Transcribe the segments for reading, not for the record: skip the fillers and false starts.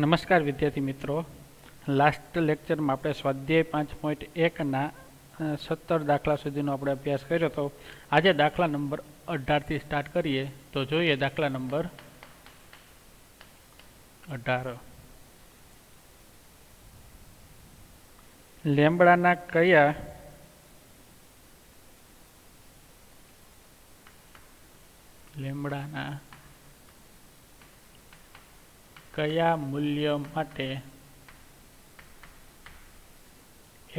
નમસ્કાર વિદ્યાર્થી મિત્રો, લાસ્ટ લેક્ચરમાં આપણે સ્વાધ્યાય 5.1ના 17 દાખલા સુધીનો આપણે અભ્યાસ કર્યો હતો. આજે દાખલા નંબર 18થી સ્ટાર્ટ કરીએ. તો જોઈએ દાખલા નંબર 18. લેમ્બડાના કયા મૂલ્ય માટે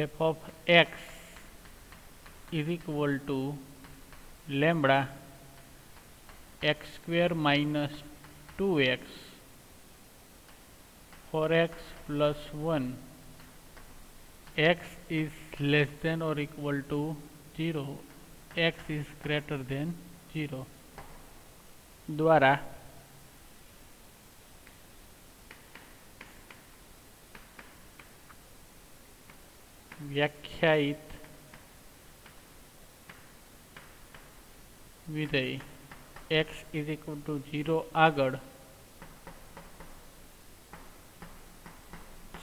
f of x is equal to lambda x square minus 2x 4x plus 1 x is less than or equal to 0 x is greater than 0 દ્વારા વ્યાખ્યાયિત વિધેય x is equal to 0 આગળ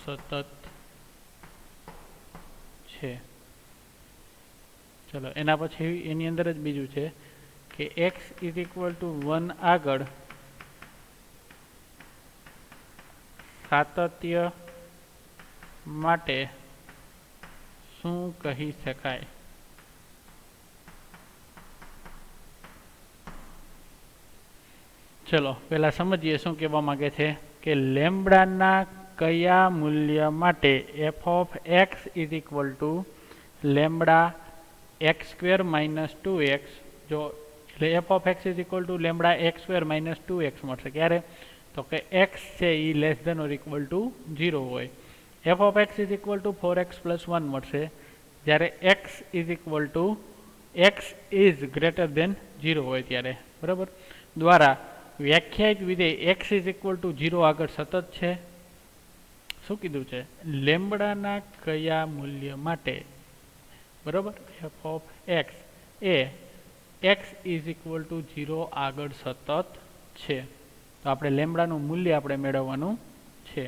સતત છે. ચલો એના પછી એની અંદર જ બીજું છે કે x is equal to 1 આગળ સાતત્ય માટે શું કહી શકાય? ચલો પહેલા સમજીએ શું કહેવા માંગે છે કે લેમ્બડાના કયા મૂલ્ય માટે f of x is equal to lambda x square minus 2x જો એટલે f of x is equal to lambda x square minus 2x મળશે. ક્યારે? તો કે x છે એ less than or equal to 0 હોય. f of x is equal to 4x plus 1 મળશે જ્યારે x is equal to x is greater than 0 હોય ત્યારે. બરાબર. દ્વારા વ્યાખ્યાયિત વિધેય x is equal to 0 આગળ સતત છે. શું કીધું છે? લેમ્બડાના કયા મૂલ્ય માટે બરાબર f of x A x is equal to 0 આગળ સતત છે. તો આપણે લેમ્બડાનું મૂલ્ય આપણે મેળવવાનું છે.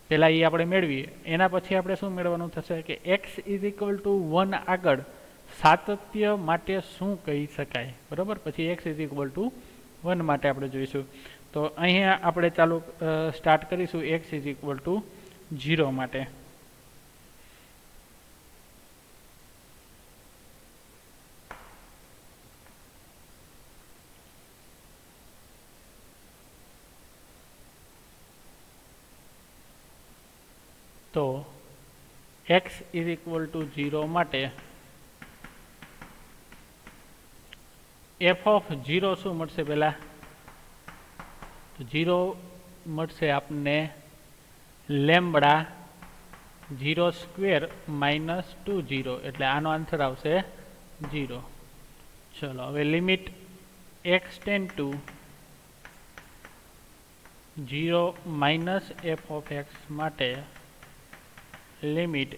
પહેલાં એ આપણે મેળવીએ એના પછી આપણે શું મેળવવાનું થશે કે x is equal to 1 આગળ સાતત્ય માટે શું કહી શકાય? બરાબર. પછી x is equal to 1 માટે આપણે જોઈશું. તો અહીંયા આપણે ચાલુ સ્ટાર્ટ કરીશું x is equal to 0 માટે. તો x is equal to 0 માટે f of 0 શું મળશે? પહેલાં તો 0 મળશે આપણને લેમ્બડા 0 સ્ક્વેર માઇનસ 2 0 એટલે આનો આન્સર આવશે 0. ચલો હવે limit x tend to 0 minus f of x માટે limit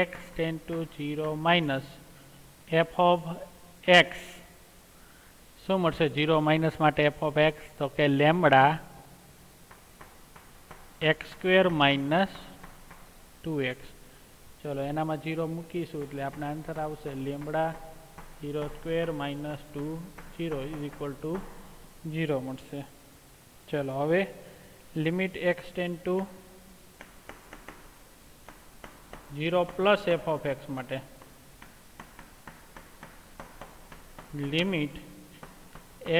x tend to 0 minus f of x શું મળશે? 0 માઇનસ માટે f of x તો કે lambda x square minus 2x. ચલો એનામાં 0 મૂકીશું એટલે આપણે આન્સર આવશે lambda 0 square minus 2 0 is equal to 0 મળશે. ચલો હવે limit x tend to 0 plus f of x માટે limit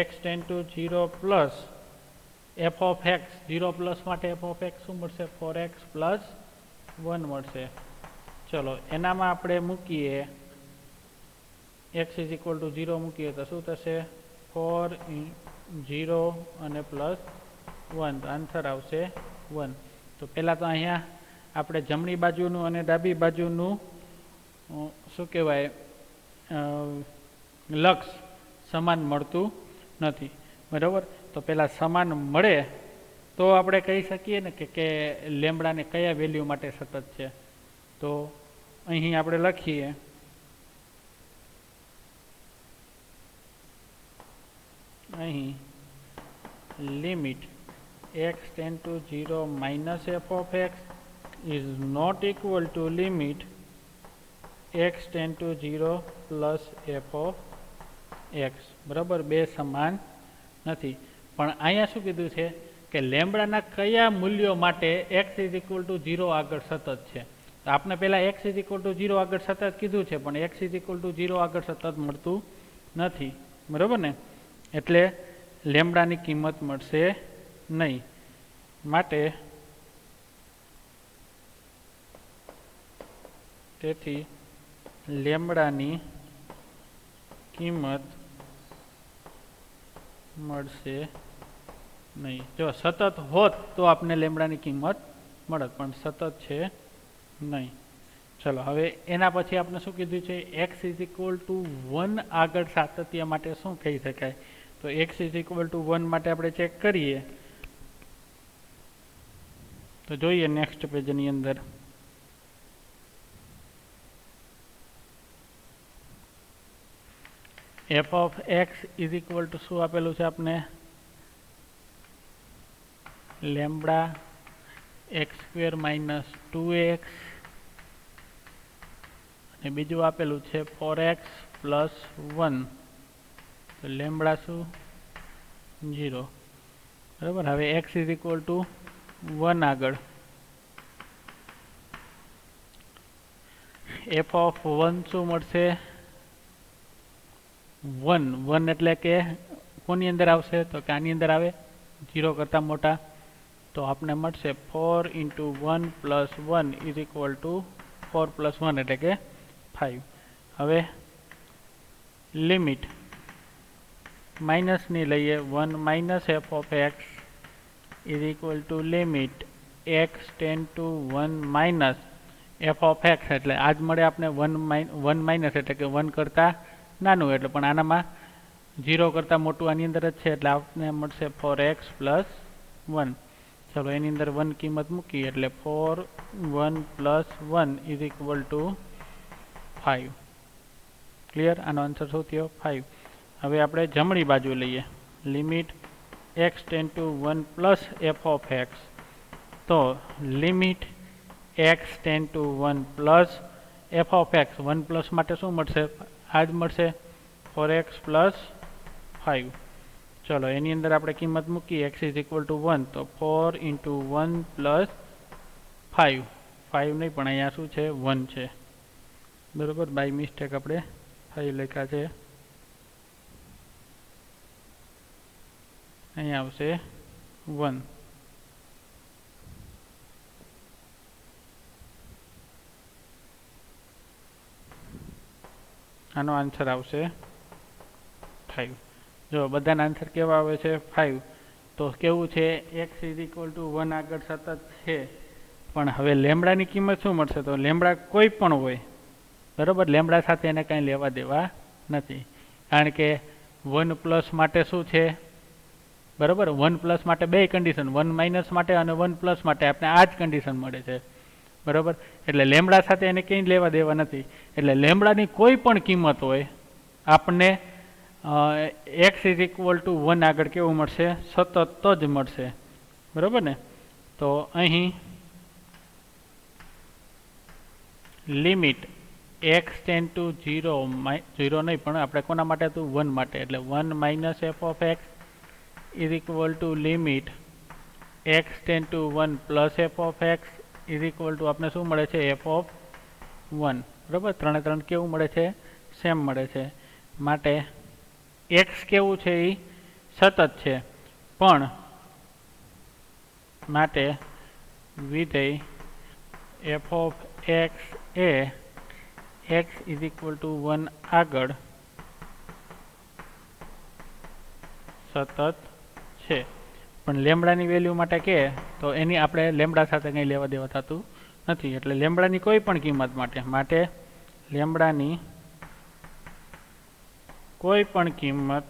x tend to 0 plus f of x 0 plus માટે f of x શું મળશે? 4x પ્લસ 1 મળશે. ચલો એનામાં આપણે મૂકીએ x is equal to 0 મૂકીએ તો શું થશે? 4 0 અને પ્લસ 1 તો આન્સર આવશે 1. તો પહેલાં તો અહીંયા આપણે જમણી બાજુનું અને ડાબી બાજુનું શું કહેવાય લક્ષ સમાન મળતું નથી. બરાબર. તો પહેલાં સમાન મળે તો આપણે કહી શકીએ ને કે લેમ્બડાને કયા વેલ્યુ માટે સતત છે. તો અહીં આપણે લખીએ અહીં limit x tend to 0 minus f of x is not equal to limit x tend to 0 plus f of x. બરાબર, બે સમાન નથી. પણ અહીંયા શું કીધું છે કે લેમ્બડાના કયા મૂલ્યો માટે x ઇઝ ઇક્વલ ટુ 0 આગળ સતત છે. તો આપણે પહેલાં x ઇઝ ઇક્વલ ટુ 0 આગળ સતત કીધું છે, પણ x ઇઝ ઇક્વલ ટુ 0 આગળ સતત મળતું નથી. બરાબર ને, એટલે લેમ્બડાની કિંમત મળશે નહીં. માટે તેથી લેમ્બડાની કિંમત મળશે નહીં. જો સતત હોત તો આપણે લેમ્બડાની કિંમત મળત, પણ સતત છે નહીં. ચલો, હવે એના પછી આપણે શું કીધું છે, x ઇઝ ઇક્વલ ટુ 1 આગળ સાતત્ય માટે શું કહી શકાય. તો x ઇઝ ઇક્વલ ટુ 1 માટે આપણે ચેક કરીએ તો જોઈએ નેક્સ્ટ પેજની અંદર F of x is equal to શું આપેલું છે આપણે, lambda x square minus 2x, અને બીજું આપેલું છે 4x પ્લસ 1. તો લેમ્બડા શું 0. બરાબર, હવે x ઇઝ ઇક્વલ ટુ 1 આગળ એફ ઓફ 1 શું મળશે, 1 એટલે કે કોની અંદર આવશે, તો કે આની અંદર આવે, 0 કરતાં મોટા. તો આપણે મળશે 4 into 1 plus 1 is equal to 4 plus 1 એટલે કે 5. હવે લિમિટ માઇનસની લઈએ, 1 minus f of x is equal to limit x tend to 1 minus f of x, એટલે આજ મળે આપણે 1 માઇનસ એટલે કે 1 કરતાં નાનું, એટલે પણ આનામાં 0 કરતાં મોટું આની અંદર જ છે, એટલે આપણે મળશે 4x પ્લસ 1. ચલો, એની અંદર 1 કિંમત મૂકી એટલે 4 1 plus 1 is equal to 5. Clear? આનો આન્સર શું થયો? 5. હવે આપણે જમણી બાજુ લઈએ, limit x tend to 1 plus f of x. તો limit x tend to 1 plus f of x, 1 plus માટે શું મળશે, આ જ મળશે 4x પ્લસ 5. ચલો, એની અંદર આપણે કિંમત મૂકી x ઇઝ ઇક્વલ ટુ 1, તો 4 ઇન્ટુ 1 પ્લસ 5. 5 નહીં, પણ અહીંયા શું છે, 1 છે. બરાબર, બાય મિસ્ટેક આપણે 5 લખ્યા છે, અહીંયા આવશે 1. આનો આન્સર આવશે 5. જો બધાના આન્સર કેવા આવે છે, 5. તો કેવું છે, x ઇઝ ઇક્વલ ટુ 1 આગળ સતત છે, પણ હવે લેમ્બડાની કિંમત શું મળશે, તો લેમ્બડા કોઈ પણ હોય. બરાબર, લેમ્બડા સાથે એને કાંઈ લેવા દેવા નથી, કારણ કે 1 પ્લસ માટે શું છે, બરાબર, 1 પ્લસ માટે બે કન્ડિશન, 1 માઇનસ માટે અને 1 પ્લસ માટે આપણે આ જ કન્ડિશન મળે છે. બરાબર, એટલે લેમ્બડા સાથે એને કંઈ લેવા દેવા નથી. એટલે લેમ્બડાની કોઈ પણ કિંમત હોય આપણને એક્સ ઇઝ ઇક્વલ ટુ 1 આગળ કેવું મળશે, સતત જ મળશે. બરાબર ને, તો અહીં લિમિટ એક્સ ટેન્ડ ટુ 0 નહીં, પણ આપણે કોના માટે હતું, 1 માટે, એટલે 1 minus f of x is equal to limit x tend to 1 plus f of x is equal to આપણે શું મળે છે, એફ ઓફ 1. બરાબર, 3 કેવું મળે છે, સેમ મળે છે. માટે એક્સ કેવું છે, એ સતત છે, પણ માટે વિધેય એફ ઓફ એક્સ એ એક્સ ઇઝ ઇક્વલ ટુ 1 આગળ સતત છે. પણ લેમ્બડાની વેલ્યુ માટે કે તો એની આપણે લેમ્બડા સાથે કંઈ લેવા દેવા થતું નથી. એટલે લેમ્બડાની કોઈ પણ કિંમત માટે લેમ્બડાની કોઈ પણ કિંમત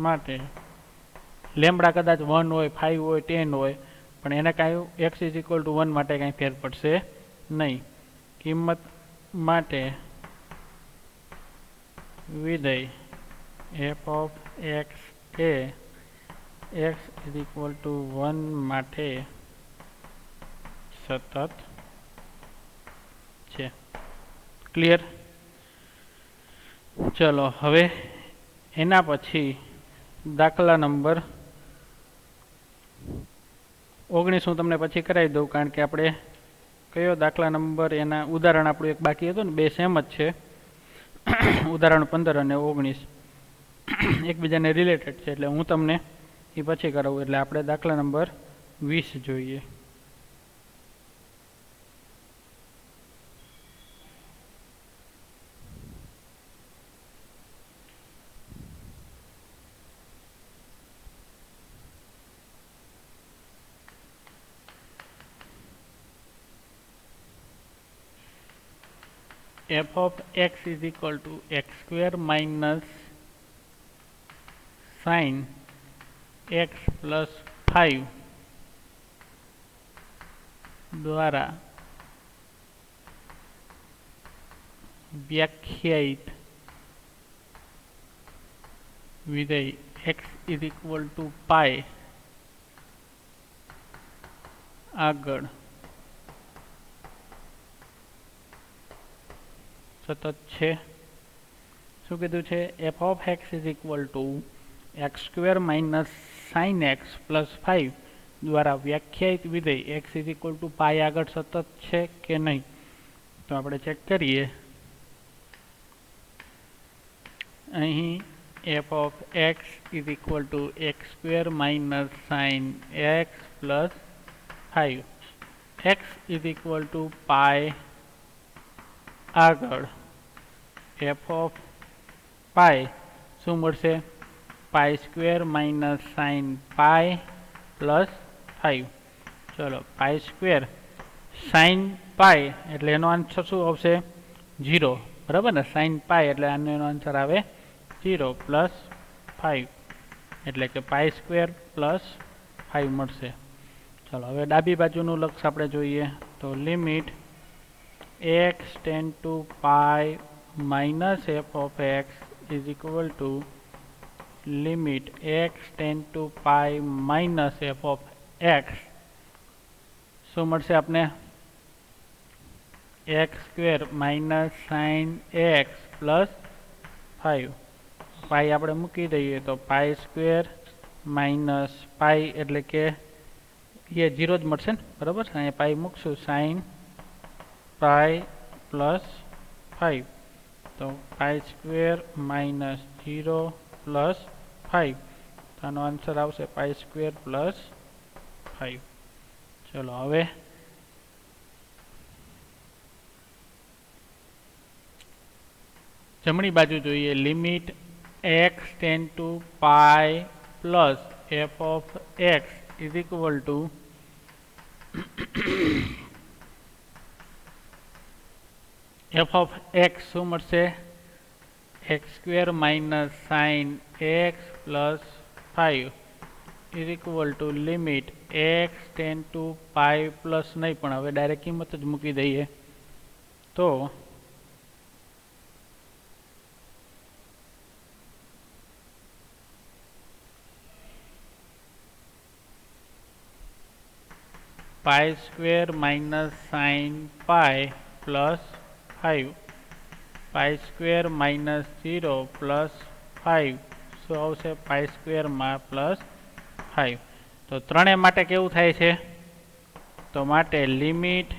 માટે લેમ્બડા કદાચ 1 હોય, 5 હોય, 10 હોય, પણ એને કાંઈ એક્સ ઇઝ ઇક્વલ ટુ 1 માટે કાંઈ ફેર પડશે નહીં. કિંમત માટે વિધેય એફ ઓફ એક્સ એ એક્સ ઇઝ ઇક્વલ ટુ 1 માટે સતત છે. ક્લિયર? ચલો હવે એના પછી દાખલા નંબર 19 હું તમને પછી કરાવી દઉં, કારણ કે આપણે કયો દાખલા નંબર એના ઉદાહરણ આપણું એક બાકી હતું ને, બે સેમ જ છે. ઉદાહરણ 15 અને 19 એકબીજાને રિલેટેડ છે, એટલે હું તમને એ પછી કરાવું. એટલે આપણે દાખલા નંબર 20 જોઈએ. f of x is equal to x square minus sin x plus 5 द्वारा व्याख्यायित विधेय x is equal to pi આગળ સતત છે. શું કીધું છે? f of x is equal to x square minus sin x plus 5 દ્વારા વ્યાખ્યાયિત વિધેય x is equal to pi આગળ સતત છે કે નહીં? તો આપણે ચેક કરીએ. અહીં f of x is equal to x square minus sin x plus 5. x is equal to pi આગળ f of pi શું મળશે? પાઈ square minus sine pi plus 5. ચલો પાઈ સ્ક્વેર સાઇન પાઈ એટલે એનો આન્સર શું આવશે? 0. બરાબર ને? સાઇન પાઈ એટલે આનો એનો આન્સર આવે 0 પ્લસ 5 એટલે કે પાઈ સ્ક્વેર પ્લસ 5 મળશે. ચલો હવે ડાબી બાજુનું લક્ષ આપણે જોઈએ. તો limit x tend to pi minus f of x is equal to limit x tend to pi minus f of x. શું મળશે આપને? x square minus sine x plus 5. Pi આપણે મૂકી દઈએ તો પાઈ સ્ક્વેર માઇનસ પાઈ એટલે કે એ 0 જ મળશે ને? બરાબર? અહીંયા પાઈ મૂકશું સાઇન પાઈ પ્લસ 5. તો પાઈ સ્ક્વેર માઇનસ 0 પ્લસ 5. તો આનો આન્સર આવશે પાઈ સ્ક્વેર પ્લસ 5. ચલો હવે જમણી બાજુ જોઈએ. Limit x tend to pi plus f of x is equal to f of x શું મળશે? x square minus sine x plus 5 is equal to limit x tend to pi plus નહીં, પણ હવે ડાયરેક્ટ કિંમત જ મૂકી દઈએ. તો pi square minus sine pi plus 5 pi square minus 0 plus 5 શું આવશે? પાઈ સ્ક્વેરમાં પ્લસ 5. તો ત્રણેય માટે કેવું થાય છે? તો માટે limit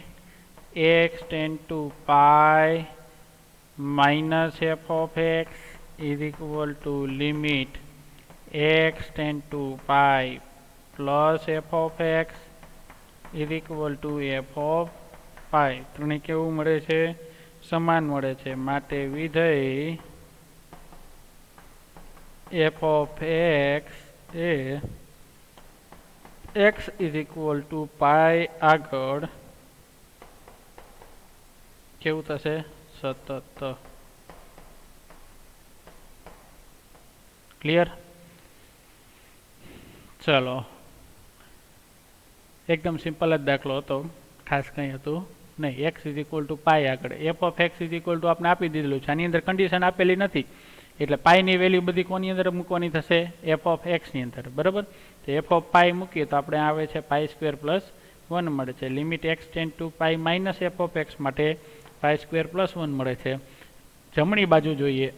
x tend to pi minus f of x is equal to limit x tend to pi plus f of x is equal to f of pi. ત્રણેય કેવું મળે છે? સમાન મળે છે. માટે વિધેય f of x A x is equal to પાઈ આગળ કેવું થશે? સતત. ક્લિયર? ચલો એકદમ સિમ્પલ જ દાખલો હતો, ખાસ કંઈ હતું નહીં. x is equal to પાઈ આગળ f of x is equal to આપણે આપી દીધેલું છે. આની અંદર કન્ડિશન આપેલી નથી એટલે પાઈની વેલ્યુ બધી કોની અંદર મૂકવાની થશે? એફ ઓફ એક્સની અંદર, બરાબર. તો એફ ઓફ પાઈ મૂકીએ તો આપણે આવે છે પાઈ સ્ક્વેર પ્લસ 1 મળે છે. Limit x tend to pi minus f of x માટે પાઈ સ્ક્વેર પ્લસ 1 મળે છે. જમણી બાજુ જોઈએ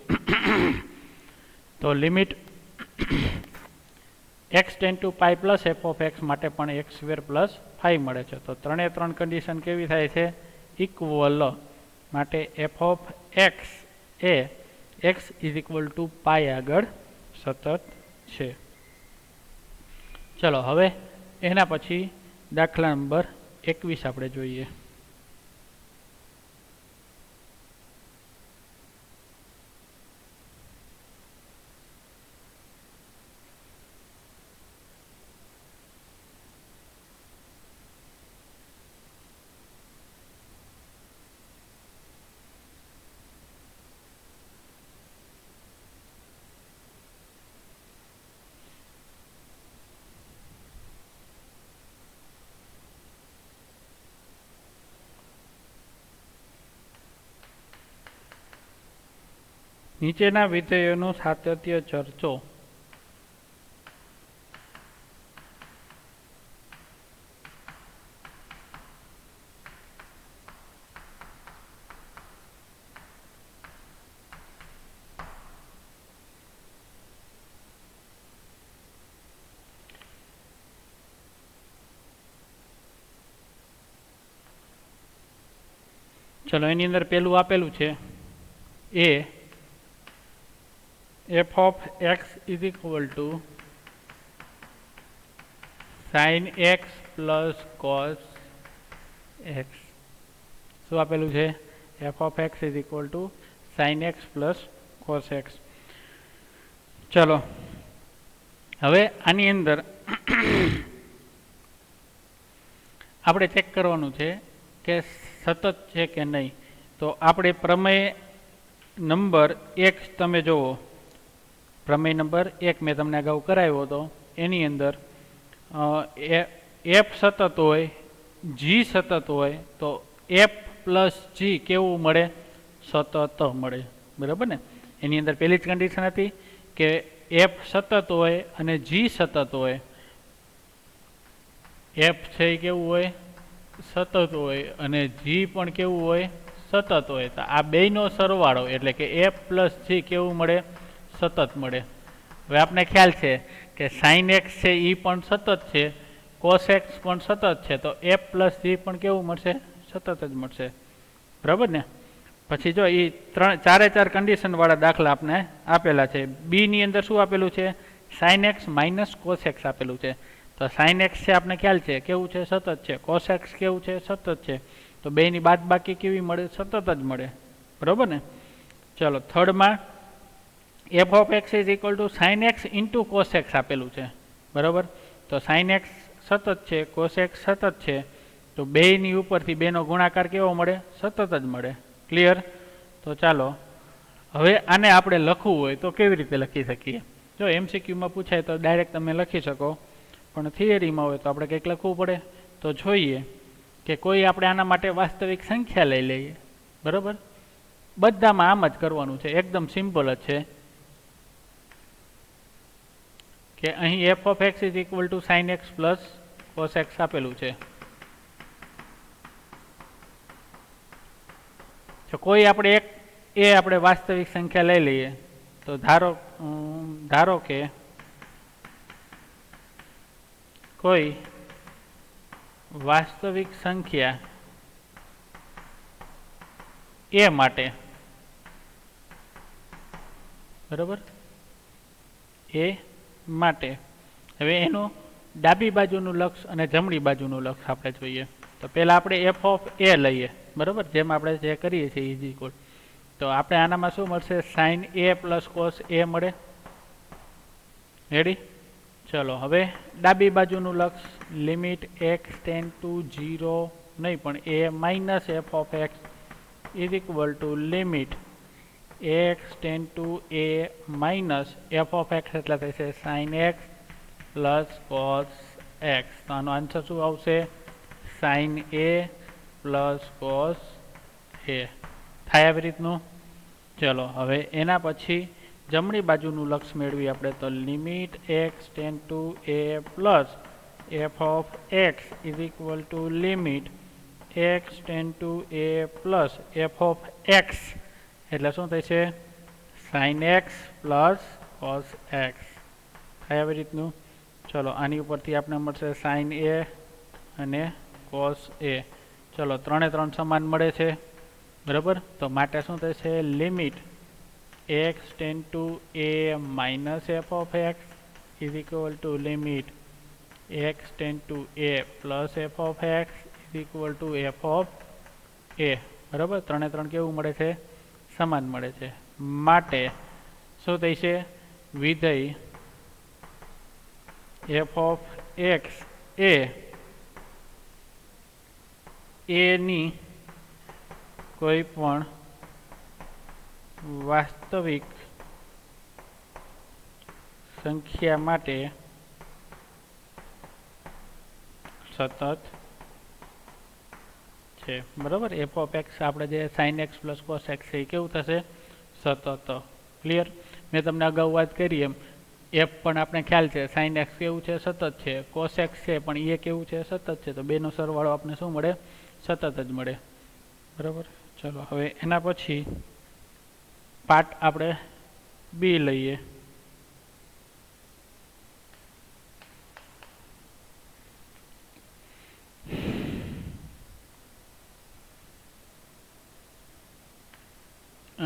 તો limit x tend to pi plus f of x માટે પણ એક્સ સ્ક્વેર પ્લસ 5 મળે છે. તો ત્રણે ત્રણ કન્ડિશન કેવી થાય છે? ઇક્વલ. માટે એફ ઓફ એક્સ એ x is equal to pi આગળ સતત છે. ચલો હવે એના પછી દાખલા નંબર 21 આપણે જોઈએ. નીચેના વિધેયોનું સાતત્ય ચર્ચો. ચલો એની અંદર પેલું આપેલું છે એ f of x is equal to sin x plus cos x. શું આપેલું છે? f of x is equal to sin x plus cos x. ચલો હવે આની અંદર આપણે ચેક કરવાનું છે કે સતત છે કે નહીં. તો આપણે પ્રમેય નંબર 1 તમે જુઓ, પ્રમેય નંબર 1 મેં તમને અગાઉ કરાવ્યો હતો. એની અંદર એફ સતત હોય, જી સતત હોય તો એફ પ્લસ જી કેવું મળે? સતત મળે, બરાબર ને. એની અંદર પહેલી જ કન્ડિશન હતી કે એફ સતત હોય અને જી સતત હોય. એફ છે એ કેવું હોય? સતત હોય અને જી પણ કેવું હોય? સતત હોય. તો આ બેયનો સરવાળો એટલે કે એફ પ્લસ જી કેવું મળે? સતત મળે. હવે આપણે ખ્યાલ છે કે સાઇન એક્સ છે એ પણ સતત છે, કોસ એક્સ પણ સતત છે. તો એફ પ્લસ જી પણ કેવું મળશે? સતત જ મળશે, બરાબર ને. પછી જો એ ચારે ચાર કન્ડિશનવાળા દાખલા આપણે આપેલા છે. બીની અંદર શું આપેલું છે? Sine x minus cos x આપેલું છે. તો સાઇન એક્સ છે આપણે ખ્યાલ છે કેવું છે? સતત છે. કોસ એક્સ કેવું છે? સતત છે. તો બેની બાદ બાકી કેવી મળે? સતત જ મળે, બરાબર ને. ચલો થર્ડમાં f of x is equal to sine x into cos x આપેલું છે, બરાબર. તો સાઇન એક્સ સતત છે, કોસ એક્સ સતત છે. તો બેની ઉપરથી બેનો ગુણાકાર કેવો મળે? સતત જ મળે. ક્લિયર? તો ચાલો હવે આને આપણે લખવું હોય તો કેવી રીતે લખી શકીએ? જો એમસીક્યુમાં પૂછાય તો ડાયરેક્ટ તમે લખી શકો, પણ થિયરીમાં હોય તો આપણે કંઈક લખવું પડે. તો જોઈએ કે કોઈ આપણે આના માટે વાસ્તવિક સંખ્યા લઈ લઈએ, બરાબર. બધામાં આમ જ કરવાનું છે, એકદમ સિમ્પલ જ છે કે અહીં F of x is equal to sine x plus cos x આપેલું છે. તો કોઈ આપણે આપણે વાસ્તવિક સંખ્યા લઈ લઈએ. તો ધારો કે કોઈ વાસ્તવિક સંખ્યા એ માટે, બરાબર, એ માટે. હવે એનું ડાબી બાજુનું લક્ષ અને જમણી બાજુનું લક્ષ આપણે જોઈએ. તો પહેલાં આપણે એફ ઓફ એ લઈએ, બરાબર, જેમ આપણે જે કરીએ છીએ ઇઝ ઇક્વલ. તો આપણે આનામાં શું મળશે? સાઇન એ પ્લસ કોસ એ મળે. રેડી? ચલો હવે ડાબી બાજુનું લક્ષ લિમિટ એક્સ ટેન્ડ ટુ 0 નહીં પણ a minus f of x is equal to limit x tend to a minus f of x એટલે થશે sine x plus cos x. તો આનો આન્સર શું આવશે? Sine a plus cos a. થાય આવી રીતનું. ચલો હવે એના પછી જમણી બાજુનું લક્ષ મેળવી આપણે તો limit x tend to a plus f of x is equal to limit x tend to a plus f of x એટલે શું થાય છે sine x plus cos x થાય આવી રીતનું. ચલો આની ઉપરથી આપણે મળશે સાઇન એ અને કોસ એ. ચલો ત્રણે ત્રણ સમાન મળે છે બરાબર. તો માટે શું થશે limit x tend to a minus f of x is equal to limit x tend to a plus f of x is equal to f of a. બરાબર. ત્રણે ત્રણ કેવું મળે છે સમાન મળે છે. માટે શું થશે વિધેય એફ ઓફ એક્સ એ ની કોઈ પણ વાસ્તવિક સંખ્યા માટે સતત છે બરાબર. એફ ઓફ એક્સ આપણે જે sign x plus cos x છે એ કેવું થશે સતત. ક્લિયર. મેં તમને અગાઉ વાત કરી એમ એફ પણ આપણે ખ્યાલ છે સાઇન એક્સ કેવું છે સતત છે, કોસ એક્સ છે પણ એ કેવું છે સતત છે. તો બેનો સરવાળો આપણે શું મળે સતત જ મળે બરાબર. ચલો હવે એના પછી પાર્ટ આપણે બી લઈએ.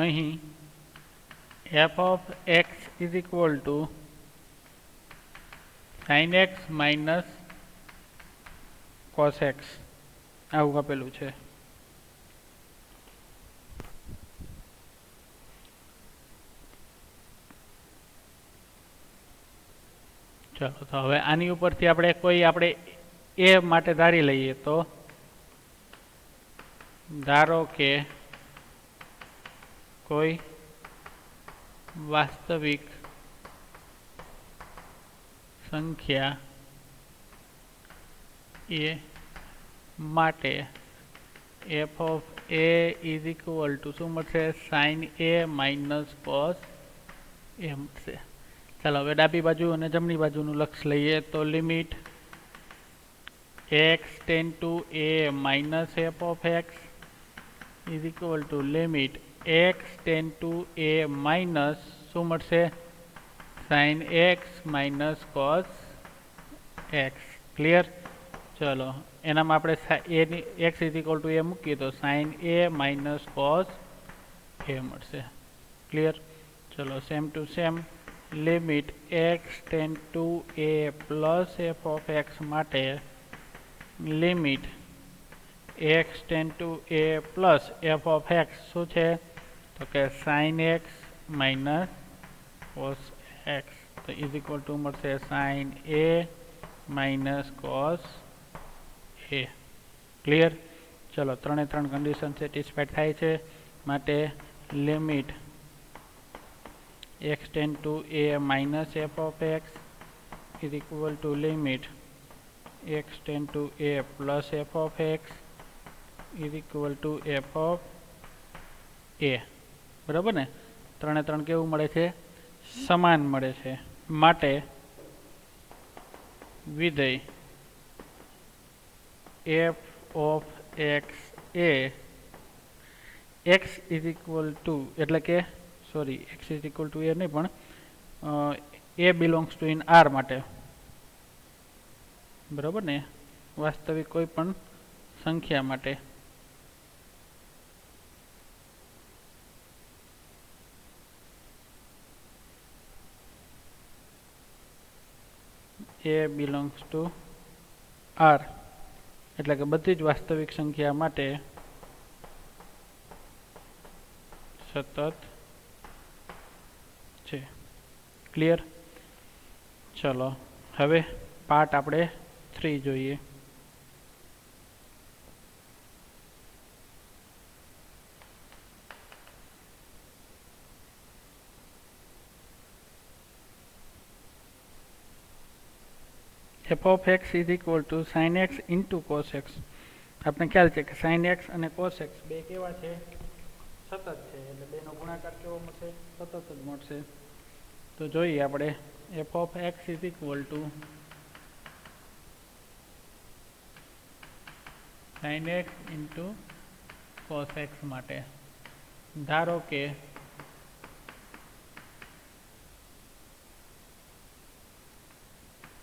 અહીં F of x is equal to sine x minus cos x આવું આપેલું છે. ચલો તો હવે આની ઉપરથી આપણે કોઈ આપણે એ માટે ધારી લઈએ. તો ધારો કે કોઈ વાસ્તવિક સંખ્યા એ માટે f of a is equal to શું મળશે sine a minus cos a મળશે. ચાલો હવે ડાબી બાજુ અને જમણી બાજુનું લક્ષ લઈએ. તો limit x tend to a minus f of x is equal to limit x tend to a minus શું મળશે sine x minus cos x. Clear. ચલો એનામાં આપણે એની x is equal to a મૂકીએ તો sine a minus cos a મળશે. Clear. ચલો same to same limit x tend to a plus f of x માટે limit x tend to a plus f of x શું છે તો કે sine x minus cos x. તો is equal to મળશે sine a minus cos a. Clear. ચલો ત્રણે ત્રણ કન્ડિશન સેટિસ્ફાઈડ થાય છે. માટે limit x tend to a minus f of x is equal to limit x tend to a plus f of x is equal to f of a. બરાબર ને. ત્રણે ત્રણ કેવું મળે છે સમાન મળે છે. માટે વિધેય એફ ઓફ એક્સ એ એક્સ ઇઝ ઇક્વલ ટુ એટલે કે sorry x is equal to a નહીં પણ a belongs to in R માટે બરાબર ને વાસ્તવિક કોઈ પણ સંખ્યા માટે એ બિલોંગ્સ ટુ આર એટલે કે બધી જ વાસ્તવિક સંખ્યા માટે સતત છે. ક્લિયર. ચલો હવે પાર્ટ આપણે 3 જોઈએ. F of x is equal to sine x into cos x. આપણે ખ્યાલ છે કે સાઇન એક્સ અને કોસ એક્સ બે કેવા છે સતત છે એટલે બેનો ગુણાકાર કેવો મળશે સતત જ મળશે. તો જોઈએ આપણે f of x is equal to sine x into cos x માટે ધારો કે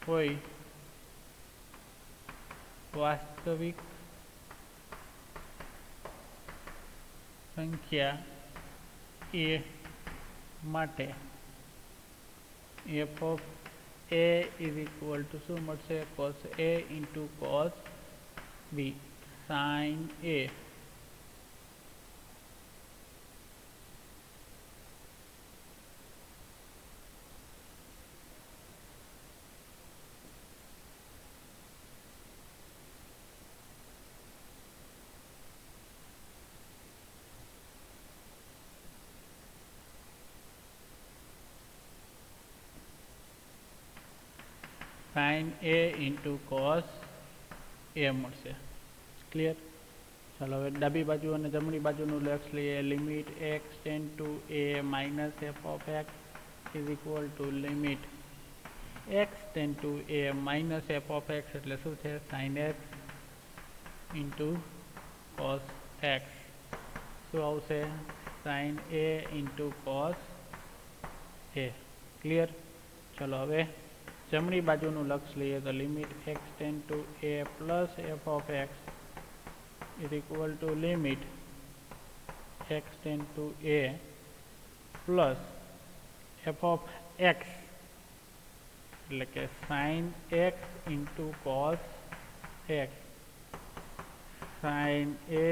કોઈ વાસ્તવિક સંખ્યા એ માટે f of a is equal to શું મળશે? Cos a into cos b sine a sine a into cos a મળશે. ક્લિયર? ચાલો હવે ડાબી બાજુ અને જમણી બાજુનું લક્ષ લઈએ. Limit x tend to a minus f of x is equal to limit x tend to a minus f of x એટલે શું છે? Sine x into cos x. શું આવશે? Sine a into cos a. Clear? ચલો હવે જમણી બાજુનું લક્ષ લઈએ તો limit x tend to a plus f of x is equal to limit x tend to a plus f of x એટલે કે sine x into cos x sign a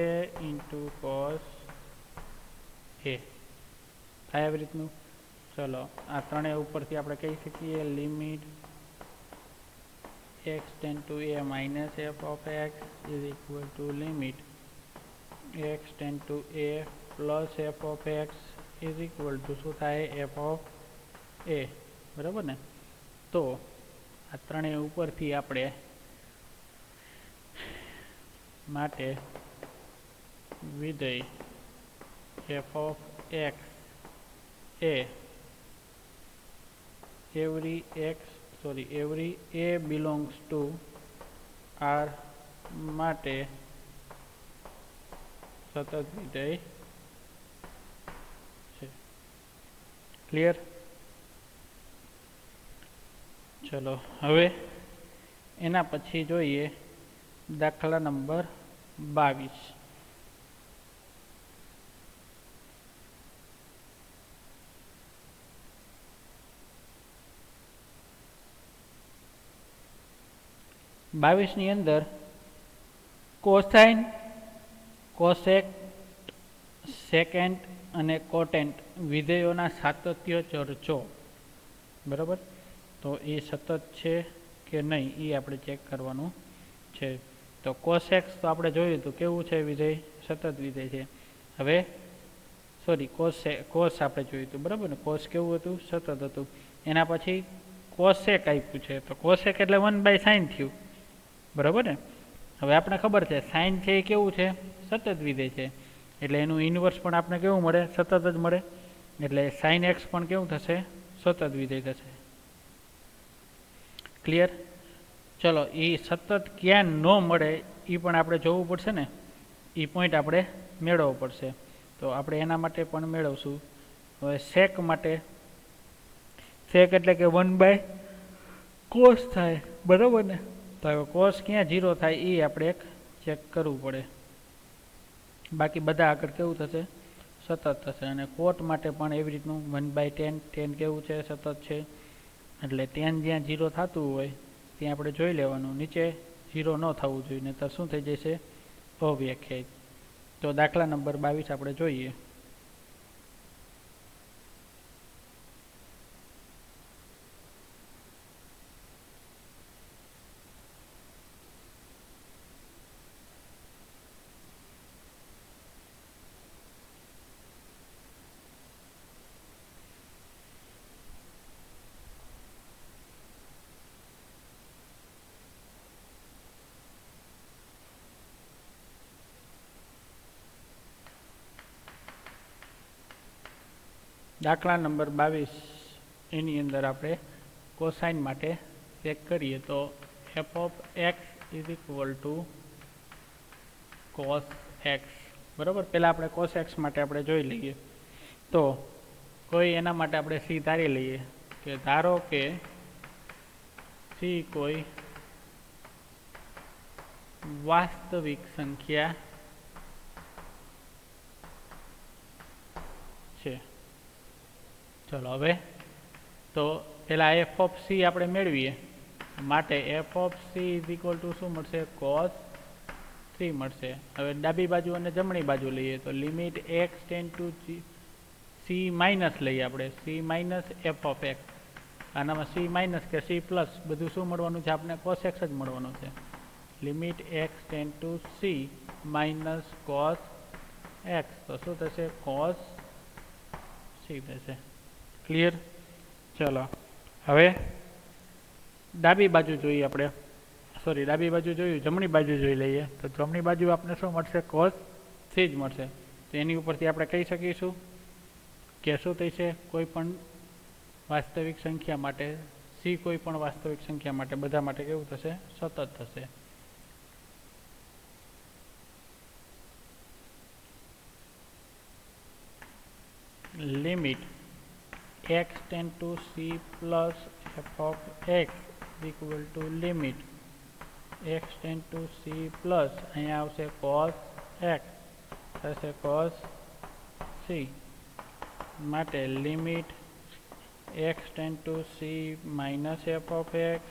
into cos a થાય આવી રીતનું. ચલો આ ત્રણેય ઉપરથી આપણે કહી શકીએ limit x tend to a minus f of x is equal to limit x tend to a plus f of x is equal to શું થાય? F of a. બરાબર ને? તો આ ત્રણેય ઉપરથી આપણે માટે વિધેય એફ ઓફ એક્સ એ every a belongs to R માટે સતત વિધેય છે. ક્લિયર? ચલો હવે એના પછી જોઈએ દાખલા નંબર 22. બાવીસની અંદર કોસાઇન, કોસેક, સેકેન્ટ અને કોટેન્ટ વિધેયોના સાતત્ય ચર્ચો. બરાબર? તો એ સતત છે કે નહીં એ આપણે ચેક કરવાનું છે. તો કોસેક્સ તો આપણે જોયું હતું કેવું છે વિધેય? સતત વિધેય છે. હવે કોસ આપણે જોયું હતું. બરાબર ને? કોસ કેવું હતું? સતત હતું. એના પછી કોસેક આપ્યું છે તો કોસેક એટલે 1/sin થયું. બરાબર ને? હવે આપણે ખબર છે સાઇન છે એ કેવું છે? સતત વિધેય છે. એટલે એનું ઇન્વર્સ પણ આપણે કેવું મળે? સતત જ મળે. એટલે સાઇન એક્સ પણ કેવું થશે? સતત વિધેય થશે. ક્લિયર? ચલો એ સતત ક્યાં ન મળે એ પણ આપણે જોવું પડશે ને. એ પોઈન્ટ આપણે મેળવવો પડશે. તો આપણે એના માટે પણ મેળવશું. હવે સેક માટે સેક એટલે કે 1/cos થાય. બરાબર ને? તો હવે કોસ ક્યાં 0 થાય એ આપણે એક ચેક કરવું પડે. બાકી બધા આગળ કેવું થશે? સતત થશે. અને કોટ માટે પણ એવી રીતનું 1/tan. tan કેવું છે? સતત છે. એટલે tan જ્યાં 0 થતું હોય ત્યાં આપણે જોઈ લેવાનું. નીચે 0 ન થવું જોઈએ નહીંતર શું થઈ જશે? અવ્યાખ્યાયિત. તો દાખલા નંબર 22 આપણે જોઈએ. દાખલા નંબર 22 એની અંદર આપણે કોસાઇન માટે ચેક કરીએ તો F of x is equal to cos x, બરાબર. પહેલાં આપણે કોસ એક્સ માટે આપણે જોઈ લઈએ. તો કોઈ એના માટે આપણે સી ધારી લઈએ કે ધારો કે સી કોઈ વાસ્તવિક સંખ્યા છે. ચલો હવે તો પહેલાં એફ ઓફ સી આપણે મેળવીએ માટે f of C is equal to શું મળશે? કોસ સી મળશે. હવે ડાબી બાજુ અને જમણી બાજુ લઈએ તો limit x tend to c minus લઈએ આપણે, c minus f of x. આનામાં સી માઇનસ કે સી પ્લસ બધું શું મળવાનું છે? આપણે કોસ એક્સ જ મળવાનું છે. Limit x tend to c minus cos x, તો શું થશે? કોસ સી થશે. ક્લિયર? ચલો હવે ડાબી બાજુ જોઈએ આપણે, સોરી ડાબી બાજુ જોયું, જમણી બાજુ જોઈ લઈએ તો જમણી બાજુ આપણે શું મળશે? કોસ સી જ મળશે. તો એની ઉપરથી આપણે કહી શકીશું કે શું થશે? કોઈ પણ વાસ્તવિક સંખ્યા માટે સી કોઈ પણ વાસ્તવિક સંખ્યા માટે બધા માટે કેવું થશે? સતત થશે. Limit x tend to c plus f of x equal to limit x tend to c plus અહીંયા આવશે કોસ એક્સ થશે કોસ સી માટે limit x tend to c minus f of x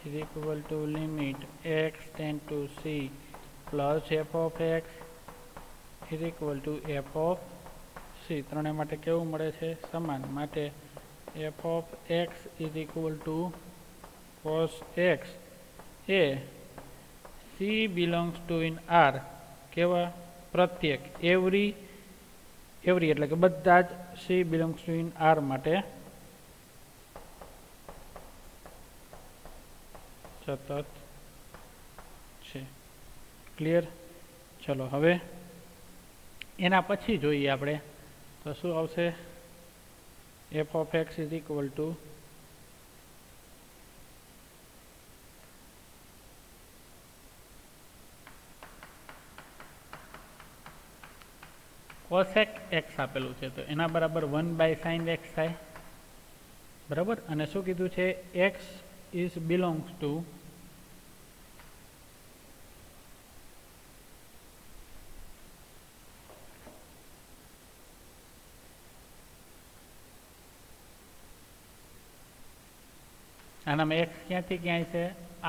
is equal to limit x tend to c plus f of x is equal to f of c. ત્રણેય માટે કેવું મળે છે? સમાન. માટે f of x is equal to cos x A C belongs to in R કેવા? પ્રત્યેક every એટલે કે બધા જ C belongs to in R માટે સતત છે. ક્લિયર? ચલો હવે એના પછી જોઈએ આપણે તો શું આવશે? F of x is equal two cosec x આપેલું છે તો એના બરાબર 1/sin એક્સ થાય, બરાબર. અને શું કીધું છે? એક્સ ઇઝ બિલોંગ્સ ટુ આનામાં એક્સ ક્યાંથી ક્યાંય છે?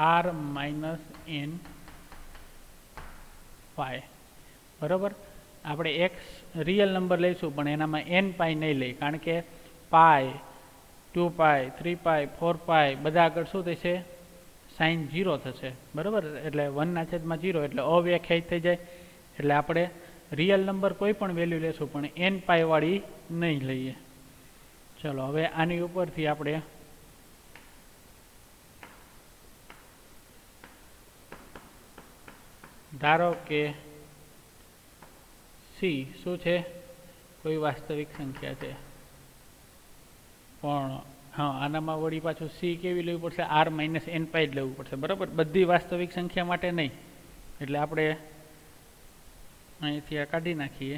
આર માઇનસ એન પાય, બરાબર. આપણે એક્સ રિયલ નંબર લઈશું પણ એનામાં એન પાય નહીં લઈ, કારણ કે પાય, 2 પાય, 3 પાય, 4 પાય બધા આગળ શું થશે? સાઇન 0 થશે, બરાબર. એટલે 1/0 એટલે અવ્યાખ્યાયિત થઈ જાય. એટલે આપણે રિયલ નંબર કોઈ પણ વેલ્યુ લેશું પણ એન પાયવાળી નહીં લઈએ. ચલો હવે આની ઉપરથી આપણે ધારો કે સી શું છે? કોઈ વાસ્તવિક સંખ્યા છે પણ હા આનામાં વળી પાછું સી કેવી લેવું પડશે? આર માઇનસ એન પાઈ જ લેવું પડશે, બરાબર. બધી વાસ્તવિક સંખ્યા માટે નહીં. એટલે આપણે અહીંથી આ કાઢી નાખીએ.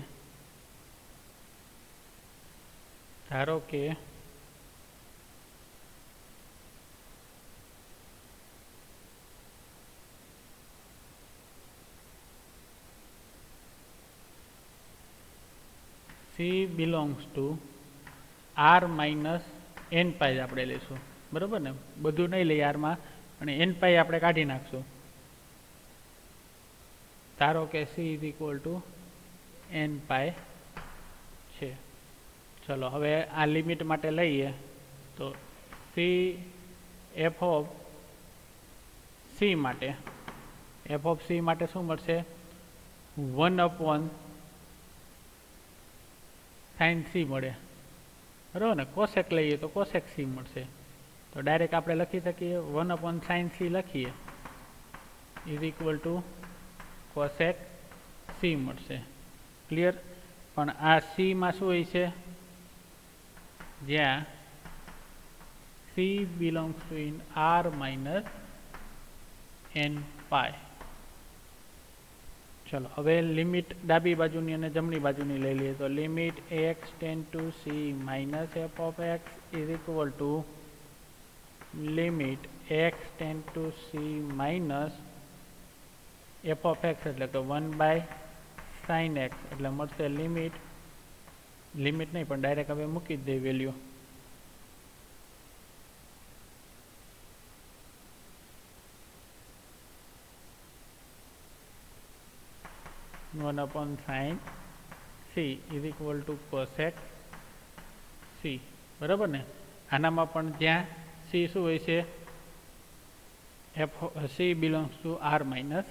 ધારો કે c belongs to R minus n pi આપણે લઈશું, બરાબર ને. બધું નહીં લઈએ આરમાં, અને એન પાઈ આપણે કાઢી નાખશું. ધારો કે c is equal to n pi છે. ચલો હવે આ લિમિટ માટે લઈએ તો સી એફ ઓફ સી માટે શું મળશે? 1/sin સી મળે, બરાબર ને. કોસેક લઈએ તો કોસેક સી મળશે. તો ડાયરેક્ટ આપણે લખી શકીએ 1/sin સી લખીએ is equal two cosec C મળશે. ક્લિયર? પણ આ સીમાં શું હોય છે? જ્યાં c belongs to in r minus n pi. चलो હવે લિમિટ ડાબી બાજુની અને જમણી બાજુની લઈ લઈએ તો limit x tend to c minus f of x is equal to limit x tend to c minus f of x એટલે કે 1 બાય sin x એટલે મળશે લિમિટ નહીં પણ ડાયરેક્ટ હવે મૂકી જ દઈએ value 1 upon sin c is equal to cosec c. બરાબર ને આનામાં પણ જ્યાં c શું હોય છે c belongs to r minus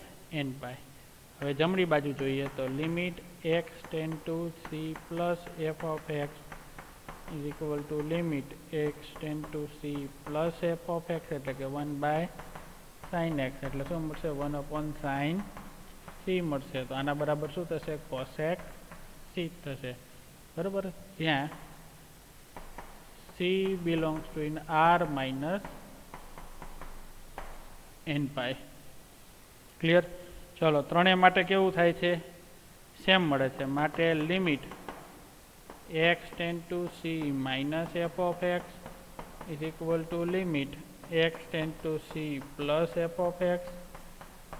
n pi. હવે જમણી બાજુ જોઈએ તો limit x tend to c plus f of x is equal to limit x tend to c plus f of x એટલે કે 1 બાય sin x એટલે શું મળશે 1 upon sin c મળશે. તો આના બરાબર શું થશે cosec c થશે. બરાબર જ્યાં c belongs to in r minus n pi. Clear. ચલો ત્રણેય માટે કેવું થાય છે સેમ મળે છે માટે limit x tend to c minus f of x is equal to limit x tend to c plus f of x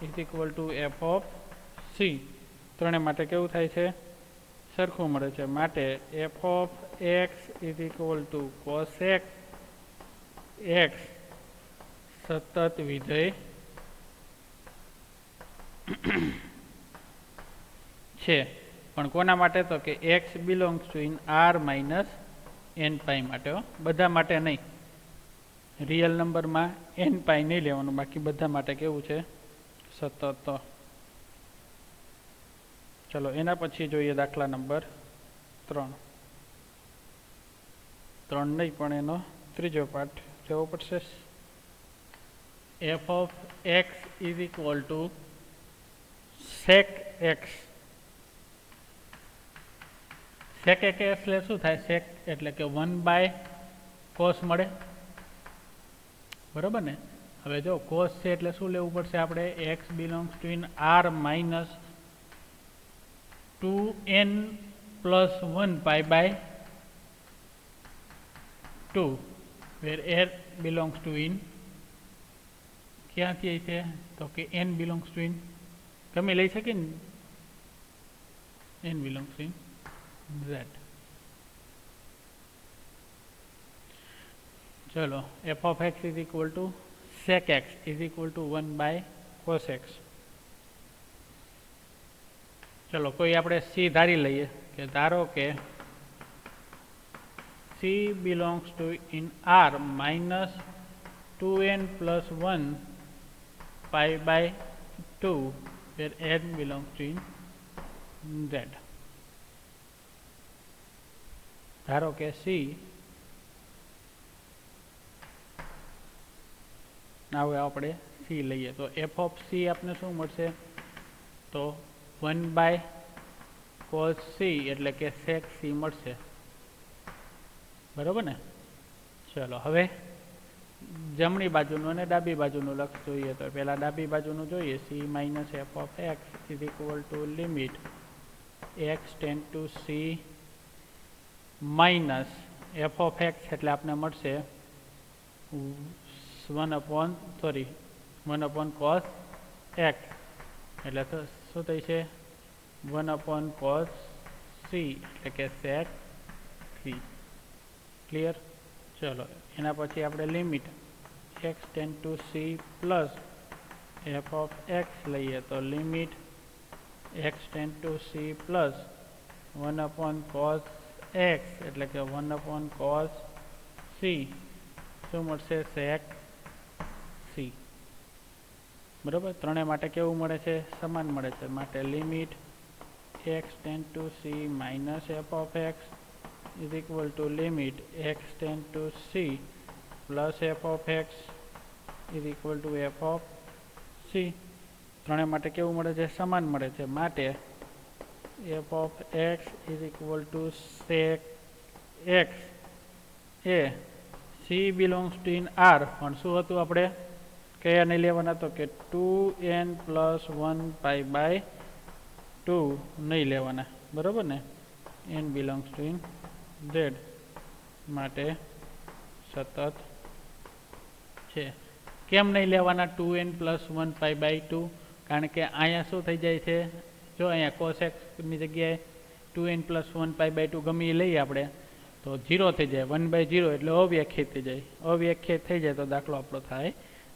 is equal to f of c. ત્રણેય માટે કેવું થાય છે સરખું મળે છે માટે f of x is equal to cosec x સતત વિધેય છે પણ કોના માટે તો કે x belongs to in r minus n pi માટે બધા માટે નહીં રિયલ નંબરમાં n pi નહીં લેવાનું બાકી બધા માટે કેવું છે સતત. ચલો એના પછી જોઈએ દાખલા નંબર 3 નહીં પણ એનો ત્રીજો પાર્ટ લેવો પડશે. f of x is equal to sec x. sec x એટલે શું થાય sec એટલે કે 1 બાય cos મળે બરાબર ને. હવે જો cos છે એટલે શું લેવું પડશે આપણે x belongs to in r minus 2n plus 1 pi by 2 where r belongs to in ક્યાંથી છે તો કે n belongs to in ગમે લઈ શકે ને n belongs to in z. ચલો f of x is equal to sec x is equal to 1 by cos x. ચલો કોઈ આપણે c ધારી લઈએ કે ધારો કે c belongs to in r minus 2n plus 1 pi by 2 where n belongs to in z. ધારો કે c હવે આપણે c લઈએ તો f of c આપણે શું મળશે તો 1 by cos c એટલે કે sec c મળશે બરાબર ને. ચલો હવે જમણી બાજુનું અને ડાબી બાજુનું લક્ષ જોઈએ તો પહેલા ડાબી બાજુનું જોઈએ c minus f of x is equal to limit x tend to c minus f of x એટલે આપણે મળશે 1 upon cos x એટલે શું થઈ છે 1 upon cos c એટલે કે sec c. ક્લિયર. ચલો એના પછી આપણે limit x tend to c plus f of x લઈએ તો limit x tend to c plus 1 upon cos x એટલે કે 1 upon cos c શું મળશે sec c. બરાબર ત્રણેય માટે કેવું મળે છે સમાન મળે છે માટે limit x tend to c minus f of x is equal to limit x tend to c plus f of x is equal to f of c. ત્રણેય માટે કેવું મળે છે સમાન મળે છે માટે f of x is equal to sec x A c C belongs to in R પણ શું હતું આપણે કયા નહીં લેવાના તો કે 2n પ્લસ 1π/2 નહીં લેવાના બરાબર ને n belongs to in Z માટે સતત છે કેમ નહીં લેવાના 2n પ્લસ 1π/2 કારણ કે અહીંયા શું થઈ જાય છે જો અહીંયા cos x ની જગ્યાએ 2n પ્લસ 1π/2 ગમે એ લઈએ આપણે તો 0 થઈ જાય 1/0 એટલે અવ્યાખ્યાયિત થઈ જાય અવ્યાખ્યાયિત થઈ જાય તો દાખલો આપણો થાય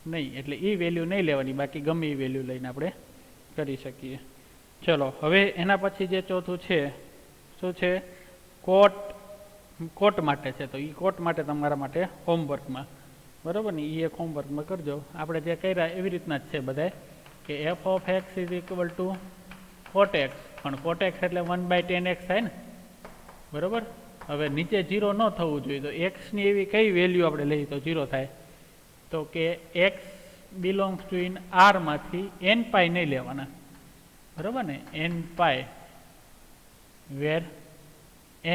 નહીં એટલે એ વેલ્યુ નહીં લેવાની બાકી ગમે એ વેલ્યુ લઈને આપણે કરી શકીએ ચલો હવે એના પછી જે ચોથું છે શું છે કોટ માટે છે તો એ કોટ માટે તમારા માટે હોમવર્કમાં બરાબર ને એ એક હોમવર્કમાં કરજો આપણે જે કર્યા એવી રીતના જ છે બધાય કે f of x is equal two cot x પણ cot x એટલે 1/10x થાય ને બરાબર હવે નીચે 0 ન થવું જોઈએ તો x ની એવી કઈ વેલ્યુ આપણે લઈએ તો 0 થાય તો કે x belongs to in r માંથી n પાઈ નહીં લેવાના બરાબર ને n pi where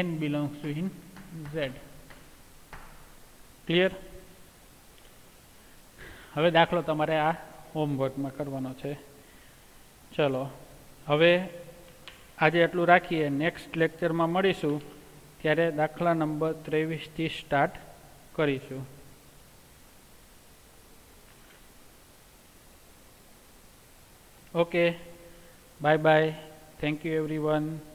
n belongs to in z clear હવે દાખલો તમારે આ હોમવર્કમાં કરવાનો છે ચલો હવે આજે એટલું રાખીએ નેક્સ્ટ લેક્ચરમાં મળીશું ત્યારે દાખલા નંબર 23 થી સ્ટાર્ટ કરીશું okay bye bye thank you everyone